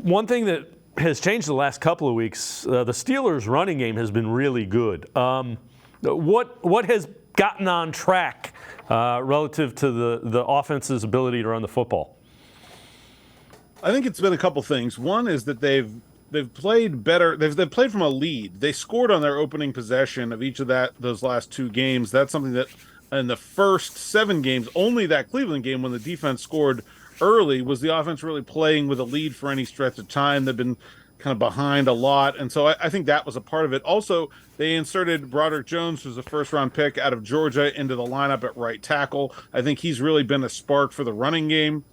One thing that has changed the last couple of weeks, the Steelers' running game has been really good. What has gotten on track relative to the offense's ability to run the football? I think it's been a couple things. One is that they've played better. They've played from a lead. They scored on their opening possession of each of those last two games. That's something that in the first 7 games, only that Cleveland game when the defense scored early was the offense really playing with a lead for any stretch of time. They've been kind of behind a lot, and so I think that was a part of it. Also, they inserted Broderick Jones, who's a first-round pick out of Georgia, into the lineup at right tackle. I think he's really been a spark for the running game.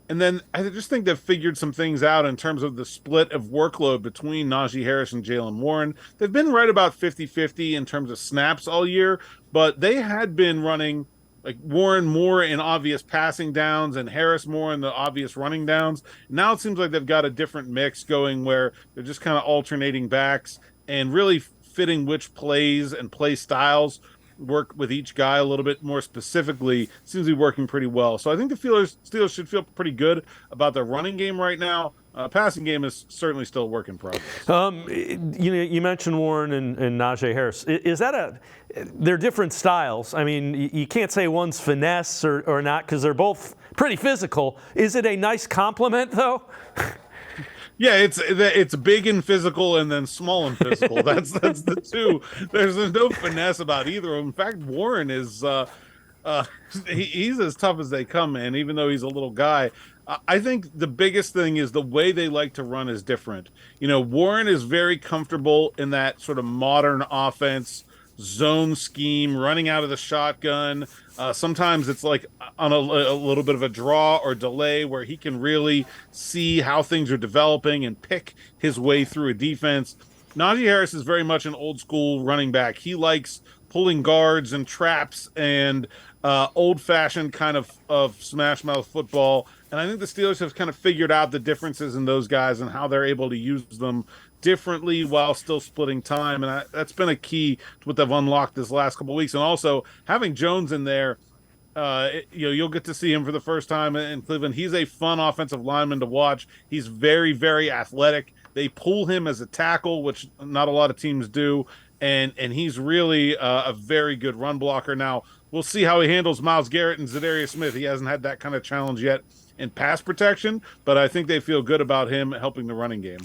And then I just think they've figured some things out in terms of the split of workload between Najee Harris and Jaylen Warren. They've been right about 50-50 in terms of snaps all year, but they had been running like Warren more in obvious passing downs and Harris more in the obvious running downs. Now it seems like they've got a different mix going where they're just kind of alternating backs and really fitting which plays and play styles work with each guy a little bit more specifically. Seems to be working pretty well. So I think the Steelers should feel pretty good about their running game right now. Passing game is certainly still a work in progress. You mentioned Warren and Najee Harris. Is that they're different styles? I mean, you can't say one's finesse or not because they're both pretty physical. Is it a nice compliment though? Yeah, it's big and physical, and then small and physical. That's the two. There's no finesse about either of them. In fact, Warren is he's as tough as they come, man. Even though he's a little guy, I think the biggest thing is the way they like to run is different. You know, Warren is very comfortable in that sort of modern offense zone scheme, running out of the shotgun. Sometimes it's like on a little bit of a draw or delay where he can really see how things are developing and pick his way through a defense. Najee Harris is very much an old school running back. He likes pulling guards and traps and old fashioned kind of smash mouth football. And I think the Steelers have kind of figured out the differences in those guys and how they're able to use them differently while still splitting time. And that's been a key to what they've unlocked this last couple of weeks. And also having Jones in there, you'll get to see him for the first time in Cleveland. He's a fun offensive lineman to watch. He's very, very athletic. They pull him as a tackle, which not a lot of teams do. And he's really a very good run blocker. Now, we'll see how he handles Myles Garrett and Zadarius Smith. He hasn't had that kind of challenge yet in pass protection, but I think they feel good about him helping the running game.